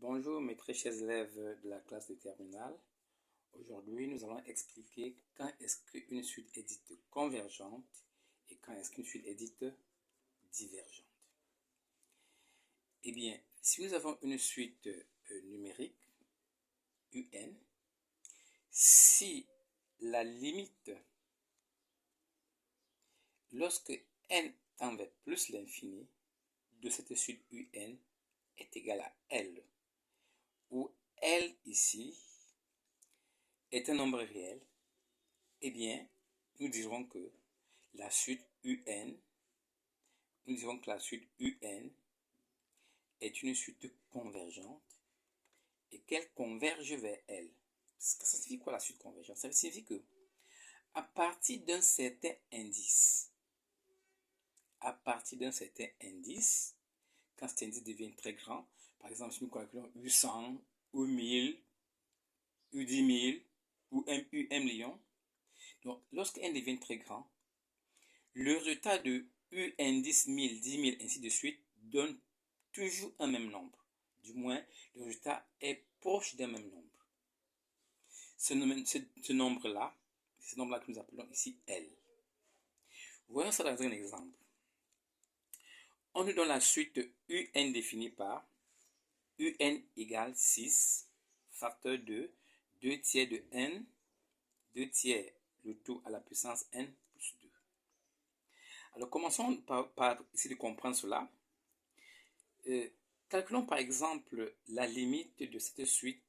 Bonjour mes très chers élèves de la classe de terminale. Aujourd'hui, nous allons expliquer quand est-ce qu'une suite est dite convergente et quand est-ce qu'une suite est dite divergente. Eh bien, si nous avons une suite numérique, UN, si la limite, lorsque n tend vers plus l'infini, de cette suite UN est égale à L, où L ici est un nombre réel, eh bien, nous dirons que la suite UN, est une suite convergente et qu'elle converge vers L. Ça signifie quoi la suite convergente? Ça signifie que à partir d'un certain indice, quand cet indice devient très grand, par exemple, si nous calculons U100, U1000, U10 000 ou U1 million, donc lorsque n devient très grand, le résultat de U indice 1000, 10 000, ainsi de suite, donne toujours un même nombre. Du moins, le résultat est proche d'un même nombre. Ce nombre-là, c'est ce nombre-là que nous appelons ici L. Voyons ça dans un exemple. On nous donne la suite UN définie par UN égale 6, facteur de 2 tiers de n, 2 tiers le tout à la puissance n plus 2. Alors, commençons par essayer de comprendre cela. Calculons par exemple la limite de cette suite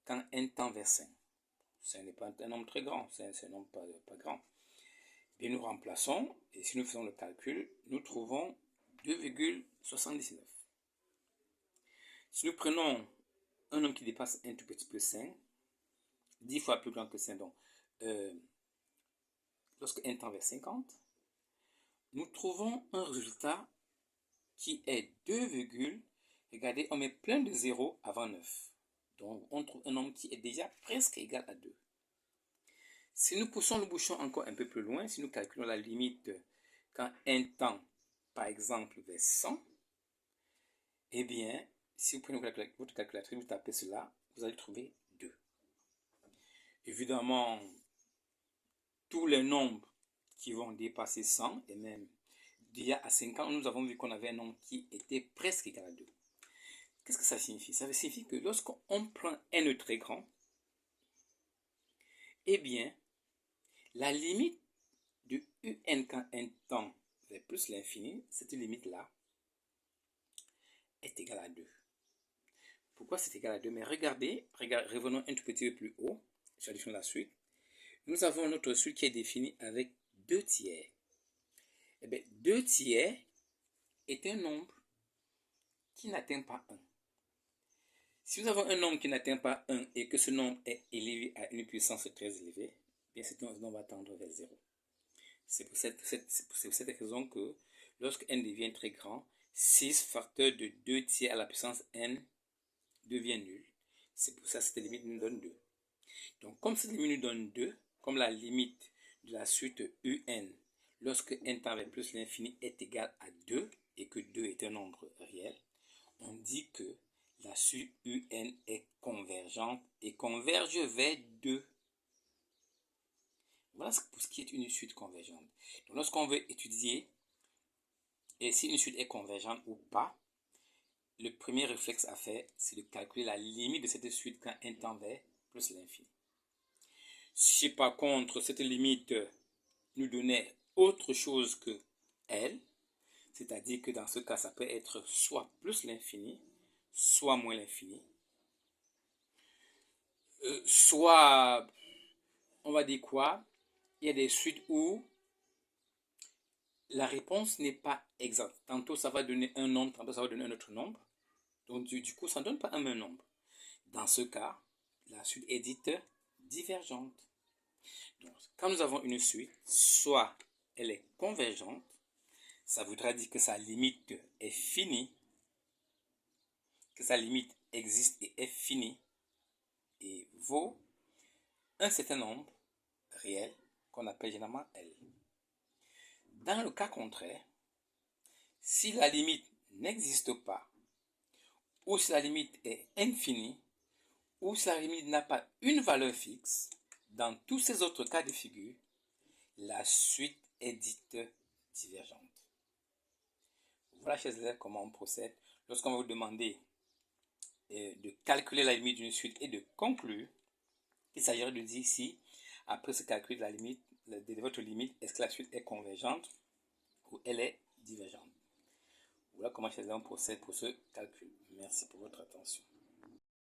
quand n tend vers 5. Ce n'est pas un nombre très grand, c'est un nombre pas grand. Bien, nous remplaçons, et si nous faisons le calcul, nous trouvons 2,79. Si nous prenons un nombre qui dépasse un tout petit peu 5, 10 fois plus grand que 5, donc lorsque n tend vers 50, nous trouvons un résultat qui est 2, regardez, on met plein de zéros avant 9. Donc, on trouve un nombre qui est déjà presque égal à 2. Si nous poussons le bouchon encore un peu plus loin, si nous calculons la limite quand n tend, par exemple, vers 100, eh bien, si vous prenez votre calculatrice, vous tapez cela, vous allez trouver 2. Évidemment, tous les nombres qui vont dépasser 100, et même d'il y a à 50, nous avons vu qu'on avait un nombre qui était presque égal à 2. Qu'est-ce que ça signifie? Ça signifie que lorsqu'on prend n très grand, eh bien, la limite de un quand n tend vers plus l'infini, cette limite-là, est égale à 2. Pourquoi c'est égal à 2? Mais regardez, revenons un tout petit peu plus haut, j'additionne la suite. Nous avons notre suite qui est définie avec 2 tiers. Eh bien, 2 tiers est un nombre qui n'atteint pas 1. Si nous avons un nombre qui n'atteint pas 1 et que ce nombre est élevé à une puissance très élevée, bien cet nombre va tendre vers 0. C'est pour cette raison que lorsque n devient très grand, 6 facteur de 2 tiers à la puissance n devient nul. C'est pour ça que cette limite nous donne 2. Donc, comme cette limite nous donne 2, comme la limite de la suite UN, lorsque n tend vers plus l'infini est égal à 2, et que 2 est un nombre réel, on dit que la suite UN est convergente et converge vers 2. Voilà pour ce qui est une suite convergente. Donc, lorsqu'on veut étudier et si une suite est convergente ou pas, le premier réflexe à faire, c'est de calculer la limite de cette suite quand n tend vers plus l'infini. Si par contre, cette limite nous donnait autre chose que L, c'est-à-dire que dans ce cas, ça peut être soit plus l'infini, soit moins l'infini, soit, on va dire quoi, il y a des suites où la réponse n'est pas exacte. Tantôt, ça va donner un nombre, tantôt, ça va donner un autre nombre. Donc, du coup, ça ne donne pas un même nombre. Dans ce cas, la suite est dite divergente. Donc, quand nous avons une suite, soit elle est convergente, ça voudra dire que sa limite est finie, que sa limite existe et est finie, et vaut un certain nombre réel qu'on appelle généralement L. Dans le cas contraire, si la limite n'existe pas, ou si la limite est infinie, ou si la limite n'a pas une valeur fixe, dans tous ces autres cas de figure, la suite est dite divergente. Voilà, chers élèves, comment on procède lorsqu'on va vous demander de calculer la limite d'une suite et de conclure. Il s'agirait de dire si, après ce calcul de la limite, de votre limite, est-ce que la suite est convergente ou elle est divergente. Voilà comment, chers élèves, on procède pour ce calcul. Merci pour votre attention.